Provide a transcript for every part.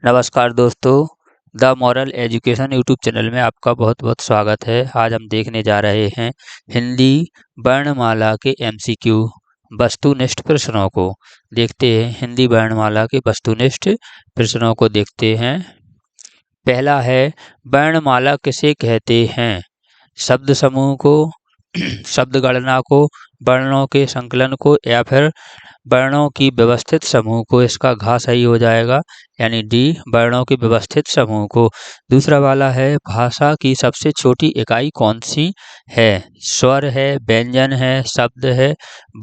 नमस्कार दोस्तों, the moral education YouTube channel में आपका बहुत-बहुत स्वागत है। आज हम देखने जा रहे हैं हिंदी वर्णमाला के एमसीक्यू वस्तुनिष्ठ प्रश्नों को। देखते हैं हिंदी वर्णमाला के वस्तुनिष्ठ प्रश्नों को देखते हैं। पहला है, वर्णमाला किसे कहते हैं? शब्द समूह को, शब्द गणना को, वर्णों के संकलन को या फिर वर्णों की व्यवस्थित समूह को। इसका घ सही हो जाएगा यानी डी, वर्णों के व्यवस्थित समूह को। दूसरा वाला है, भाषा की सबसे छोटी इकाई कौन सी है? स्वर है, व्यंजन है, शब्द है,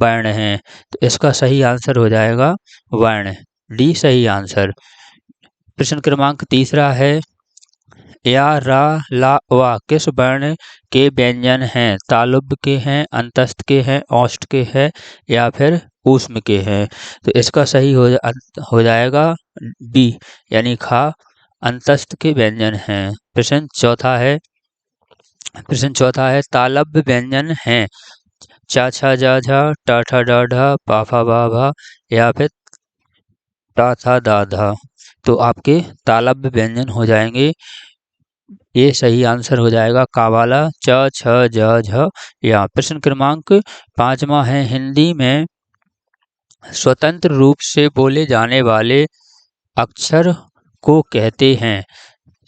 वर्ण है। तो इसका सही आंसर हो जाएगा वर्ण, डी सही आंसर। प्रश्न क्रमांक तीसरा है, या, रा, ला, वा किस वर्ण के व्यंजन हैं? तालुब्ध के हैं, अंतस्थ के हैं, औष्ठ के हैं या फिर ऊष्म के हैं? तो इसका सही हो जाएगा बी यानी खा, अंतस्थ के व्यंजन हैं। प्रश्न चौथा है, तालब्ध व्यंजन हैं चा छा जा झा, टा ठा डा ढा, पा फा बा भा या फिर टा था दा धा। तो आपके तालब्ध व्यंजन हो जाएंगे, ये सही आंसर हो जाएगा का वाला च छ ज झ या। प्रश्न क्रमांक पांचवा है, हिंदी में स्वतंत्र रूप से बोले जाने वाले अक्षर को कहते हैं?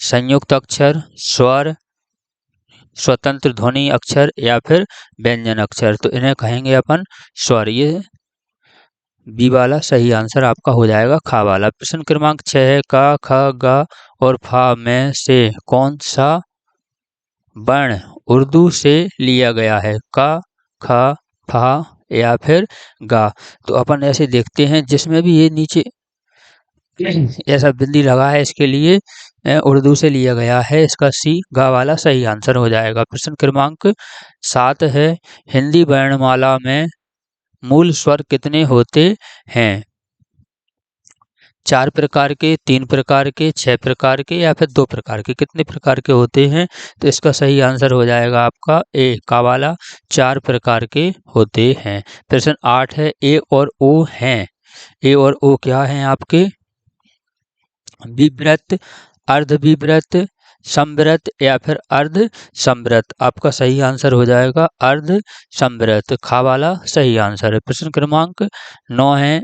संयुक्त अक्षर, स्वर, स्वतंत्र ध्वनि अक्षर या फिर व्यंजन अक्षर। तो इन्हें कहेंगे अपन स्वर। ये बी वाला सही आंसर आपका हो जाएगा खा वाला। प्रश्न क्रमांक 6 है, का, ख, ग और फा में से कौन सा वर्ण उर्दू से लिया गया है? का, ख, फा या फिर गा। तो अपन ऐसे देखते हैं जिसमें भी ये नीचे ऐसा बिंदी लगा है, इसके लिए उर्दू से लिया गया है। इसका सी, गा वाला सही आंसर हो जाएगा। प्रश्न क्रमांक 7 है, हिंदी वर्णमाला में मूल स्वर कितने होते हैं? 4 प्रकार के, 3 प्रकार के, 6 प्रकार के या फिर 2 प्रकार के? कितने प्रकार के होते हैं? तो इसका सही आंसर हो जाएगा आपका ए, का वाला 4 प्रकार के होते हैं। प्रश्न 8 है, ए और ओ हैं। ए और ओ क्या हैं आपके? विव्रत, अर्धविव्रत, समव्रत या फिर अर्ध समव्रत। आपका सही आंसर हो जाएगा अर्ध समव्रत, खा वाला सही आंसर है। प्रश्न क्रमांक 9 है,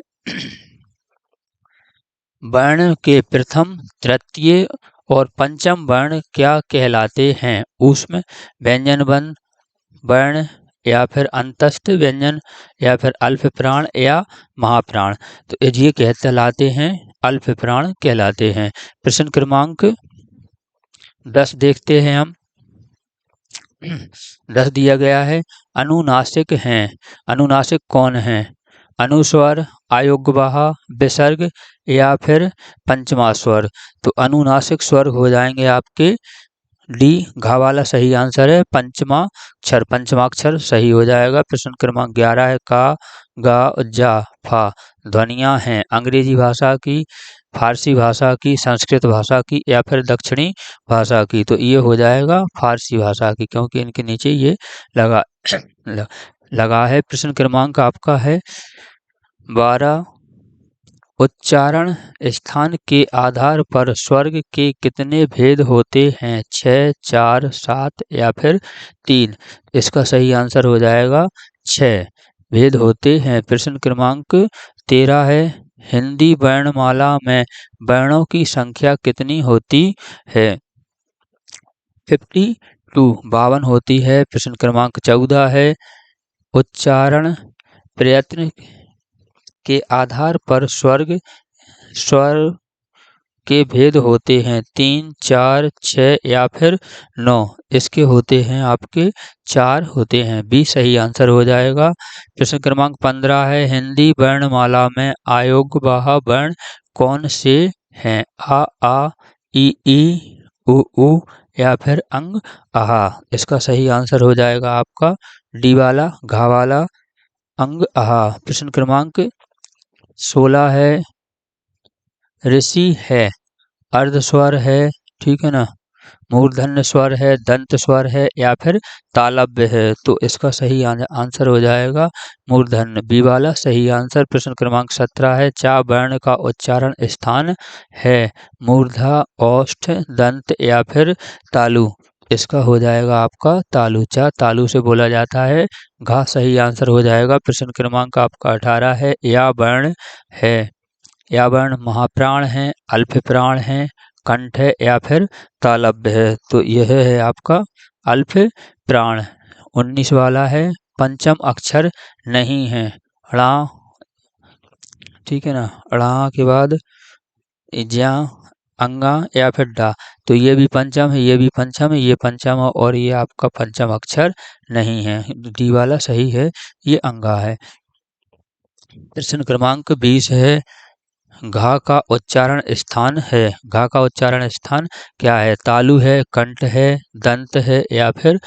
वर्ण के प्रथम, तृतीय और पंचम वर्ण क्या कहलाते हैं? ऊष्म, व्यंजन वर्ण या फिर अंतस्थ व्यंजन या फिर अल्प प्राण या महाप्राण। तो ये कहलाते हैं अल्प प्राण कहलाते हैं। प्रश्न क्रमांक 10 देखते हैं हम। 10 दिया गया है, अनुनासिक हैं। अनुनासिक कौन है? अनुस्वर, अयोग्यवाह, विसर्ग या फिर पंचमा स्वर। तो अनुनासिक स्वर हो जाएंगे आपके डी, घा वाला सही आंसर है पंचमाक्षर। पंचमाक्षर सही हो जाएगा। प्रश्न क्रमांक 11 है, का, गा, जा, फा ध्वनियां हैं अंग्रेजी भाषा की, फारसी भाषा की, संस्कृत भाषा की या फिर दक्षिणी भाषा की? तो ये हो जाएगा फारसी भाषा की, क्योंकि इनके नीचे ये लगा लगा है। प्रश्न क्रमांक आपका है 12, उच्चारण स्थान के आधार पर स्वर्ग के कितने भेद होते हैं? 6, 4, 7 या फिर 3? इसका सही आंसर हो जाएगा 6 भेद होते हैं। प्रश्न क्रमांक 13 है, हिंदी वर्णमाला में वर्णों की संख्या कितनी होती है? 52, 52 होती है। प्रश्न क्रमांक 14 है, उच्चारण प्रयत्न के आधार पर स्वर के भेद होते हैं? 3, 4, 6 या फिर 9? इसके होते हैं आपके 4 होते हैं, बी सही आंसर हो जाएगा। प्रश्न क्रमांक 15 है, हिंदी वर्णमाला में अयोग्यवाह वर्ण कौन से हैं? आ, ई, उ या फिर अंग, आहा। इसका सही आंसर हो जाएगा आपका डी वाला, घा वाला अंग, आहा। प्रश्न क्रमांक 16 है, ऋषि है, अर्धस्वर है, ठीक है ना, मूर्धन्य स्वर है, दंत स्वर है या फिर तालव्य है? तो इसका सही आंसर हो जाएगा मूर्धन्य, बी वाला सही आंसर। प्रश्न क्रमांक 17 है, चा वर्ण का उच्चारण स्थान है मूर्धा, ओष्ठ, दंत या फिर तालु? इसका हो जाएगा आपका तालु, चा तालु से बोला जाता है, घा सही आंसर हो जाएगा। प्रश्न क्रमांक आपका 18 है, या वर्ण है, या वर्ण महाप्राण है, अल्प प्राण है, कंठ है या फिर तालव्य है? तो यह है आपका अल्प प्राण। 19 वाला है, पंचम अक्षर नहीं है, ड़ा, ठीक है ना, ड़ा के बाद ज्या, अंगा या फिर डा? तो ये भी पंचम है, ये भी पंचम है, ये पंचम है और ये आपका पंचम अक्षर नहीं है, डी वाला सही है, ये अंगा है। प्रश्न क्रमांक 20 है, घा का उच्चारण स्थान है, घा का उच्चारण स्थान क्या है? तालु है, कंठ है, दंत है या फिर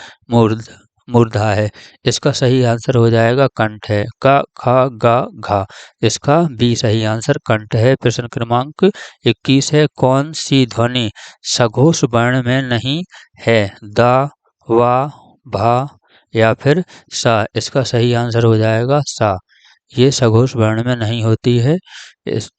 मूर्धा है? इसका सही आंसर हो जाएगा कंठ है, क ख ग घा, इसका बी सही आंसर कंठ है। प्रश्न क्रमांक 21 है, कौन सी ध्वनि सघोष वर्ण में नहीं है? दा, वा, भा या फिर सा? इसका सही आंसर हो जाएगा सा, ये सघोष वर्ण में नहीं होती है, इस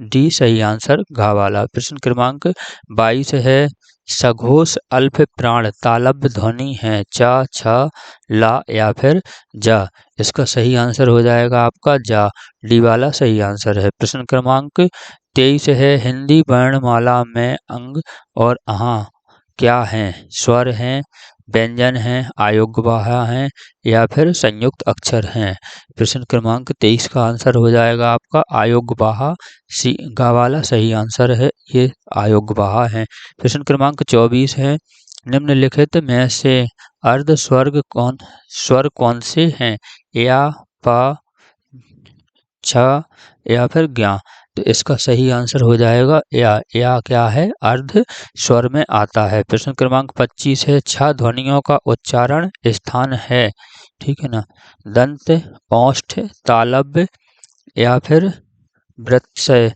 डी सही आंसर, घा वाला। प्रश्न क्रमांक 22 है, सघोष अल्प प्राण तालव्य ध्वनि है, चा, छ, ला या फिर जा? इसका सही आंसर हो जाएगा आपका जा, डी वाला सही आंसर है। प्रश्न क्रमांक 23 है, हिंदी वर्णमाला में अंग और आहा क्या हैं? स्वर हैं, व्यंजन हैं, अयोग्यवाहा हैं या फिर संयुक्त अक्षर हैं? प्रश्न क्रमांक 23 का आंसर हो जाएगा आपका अयोग्यवाहा, सी गा वाला सही आंसर है, ये अयोग्यवाहा है। प्रश्न क्रमांक 24 है, निम्नलिखित में से अर्ध स्वर कौन से हैं? या, पा, छ या फिर ज्ञा? तो इसका सही आंसर हो जाएगा या क्या है? अर्ध स्वर में आता है। प्रश्न क्रमांक 25 है, छह ध्वनियों का उच्चारण स्थान है, ठीक है ना, दंत, ओष्ठ, तालव्य या फिर वृत्तशय?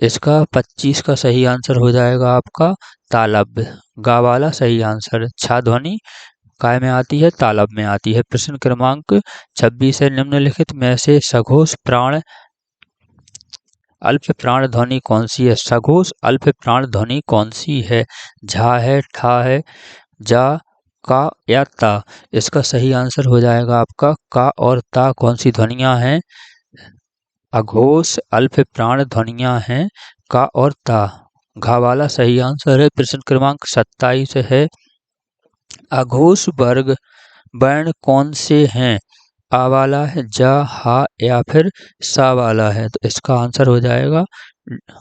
इसका 25 का सही आंसर हो जाएगा आपका तालव्य, गा वाला सही आंसर। छह ध्वनि काय में आती है? तालब में आती है। प्रश्न क्रमांक 26 है, निम्नलिखित में से सघोष प्राण अल्प प्राण ध्वनि कौन सी है? सघोष अल्प प्राण ध्वनि कौन सी है? झा है, ठा है, जा, का या ता? इसका सही आंसर हो जाएगा आपका का और ता। कौन सी ध्वनियां हैं? अघोष अल्प प्राण ध्वनियां हैं का और ता, घा वाला सही आंसर है। प्रश्न क्रमांक 27 है, अघोष वर्ग वर्ण कौन से हैं? आ वाला है, जा, हा या फिर सा वाला है? तो इसका आंसर हो जाएगा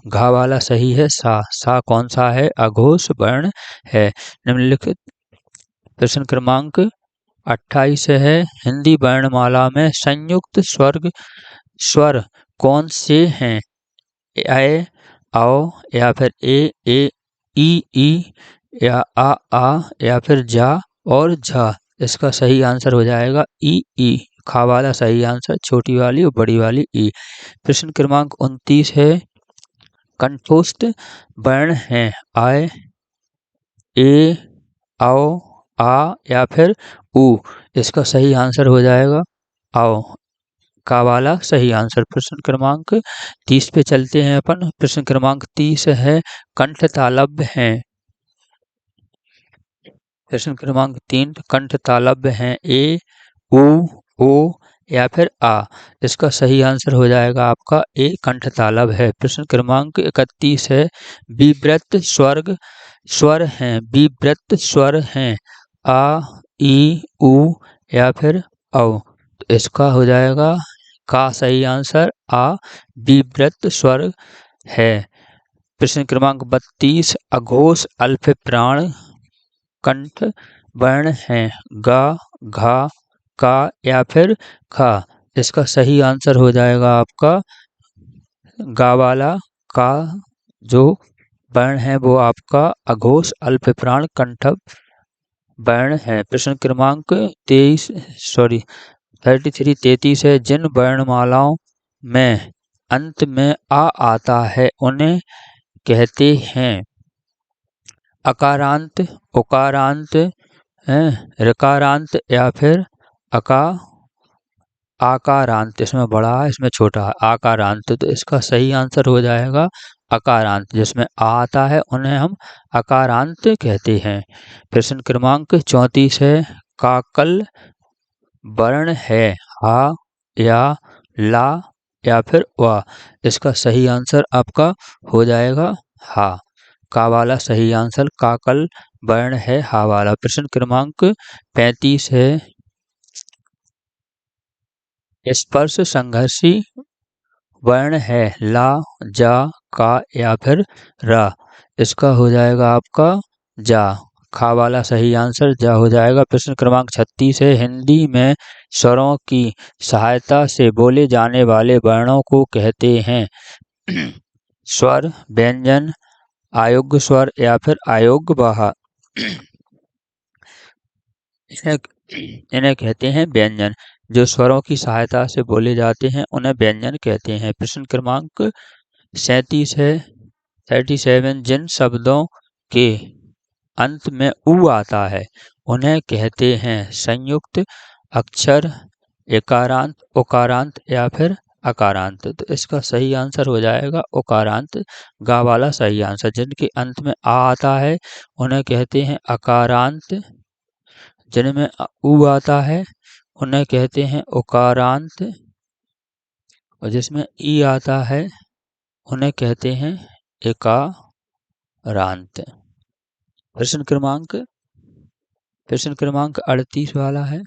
घा वाला सही है, सा कौन सा है? अघोष वर्ण है। निम्नलिखित प्रश्न क्रमांक 28 है, हिंदी वर्णमाला में संयुक्त स्वर कौन से हैं? ए, आओ या फिर ए, ई या आ या फिर जा और झा? इसका सही आंसर हो जाएगा ई, खा वाला सही आंसर, छोटी वाली और बड़ी वाली ई। प्रश्न क्रमांक 29 है, कंठोष्ठ वर्ण हैं आय, ए, आओ, आ या फिर ऊ? इसका सही आंसर हो जाएगा आओ, का वाला सही आंसर। प्रश्न क्रमांक 30 पे चलते हैं अपन। प्रश्न क्रमांक 30 है, कंठ तालव्य हैं। प्रश्न क्रमांक 3, कंठ तालव्य हैं ए, ओ या फिर आ? इसका सही आंसर हो जाएगा आपका ए, कंठ तालव्य है। प्रश्न क्रमांक 31 है, विव्रत स्वर हैं, विव्रत स्वर हैं आ, ई, उ या फिर औ? तो इसका हो जाएगा का सही आंसर आ, विव्रत स्वर है। प्रश्न क्रमांक 32, अघोष अल्प प्राण कंठ वर्ण हैं गा, घा, का या फिर खा? इसका सही आंसर हो जाएगा आपका गा वाला, का जो वर्ण है वो आपका अघोष अल्प प्राण कंठ वर्ण है। प्रश्न क्रमांक 33 है, जिन वर्णमालाओं में अंत में आ आता है उन्हें कहते हैं अकारांत, उकारांत, ऋकारांत या फिर अका आकारांत। इसमें बड़ा है, इसमें छोटा है, आकारांत। तो इसका सही आंसर हो जाएगा अकारांत। जिसमें आ आता है उन्हें हम अकारांत कहते हैं। प्रश्न क्रमांक 34 है, काकल वर्ण है हा या ला या फिर वा। इसका सही आंसर आपका हो जाएगा हा। का वाला सही आंसर काकल वर्ण है हा वाला। प्रश्न क्रमांक 35 है, स्पर्श संघर्षी वर्ण है ला, जा, का या फिर रा। इसका हो जाएगा आपका जा। खा वाला सही आंसर जा हो जाएगा। प्रश्न क्रमांक 36 है, हिंदी में स्वरों की सहायता से बोले जाने वाले वर्णों को कहते हैं स्वर, व्यंजन, अयोग्य स्वर या फिर अयोग्य बाहा। इन्हें कहते हैं व्यंजन। जो स्वरों की सहायता से बोले जाते हैं उन्हें व्यंजन कहते हैं। प्रश्न क्रमांक 37 है, 37, जिन शब्दों के अंत में उ आता है उन्हें कहते हैं संयुक्त अक्षर, एकारांत, उकारांत या फिर अकारांत। तो इसका सही आंसर हो जाएगा उकारांत। गा वाला सही आंसर। जिनके अंत में आ आता है उन्हें कहते हैं अकारांत, जिनमें उ आता है उन्हें कहते हैं उकारांत, और जिसमें ई आता है उन्हें कहते हैं एकारांत। प्रश्न क्रमांक 38 वाला है।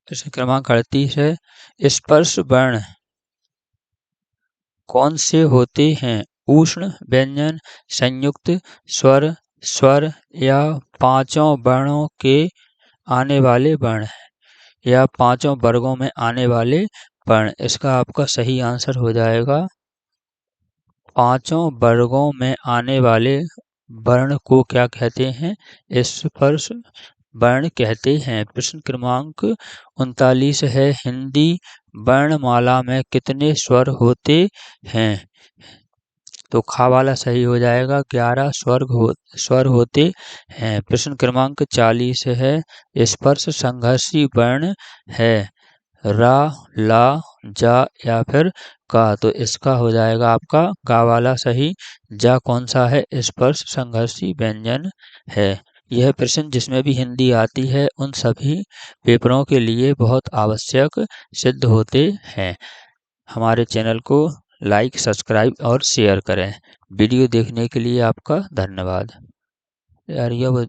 प्रश्न क्रमांक 38 है, स्पर्श वर्ण कौन से होते हैं? उष्ण, व्यंजन, संयुक्त, स्वर, स्वर या पांचों वर्णों के आने वाले वर्ण या पांचों वर्गों में आने वाले वर्ण। इसका आपका सही आंसर हो जाएगा पांचों वर्गों में आने वाले वर्ण को क्या कहते हैं? स्पर्श वर्ण कहते हैं। प्रश्न क्रमांक 39 है, हिंदी वर्णमाला में कितने स्वर होते हैं? तो खा वाला सही हो जाएगा 11 स्वर होते हैं। प्रश्न क्रमांक 40 है, स्पर्श संघर्षी वर्ण है रा, ला, जा या फिर का। तो इसका हो जाएगा आपका गा वाला सही। जा कौन सा है? स्पर्श संघर्षी व्यंजन है। यह प्रश्न जिसमें भी हिंदी आती है उन सभी पेपरों के लिए बहुत आवश्यक सिद्ध होते हैं। हमारे चैनल को लाइक, सब्सक्राइब और शेयर करें। वीडियो देखने के लिए आपका धन्यवाद। यार ये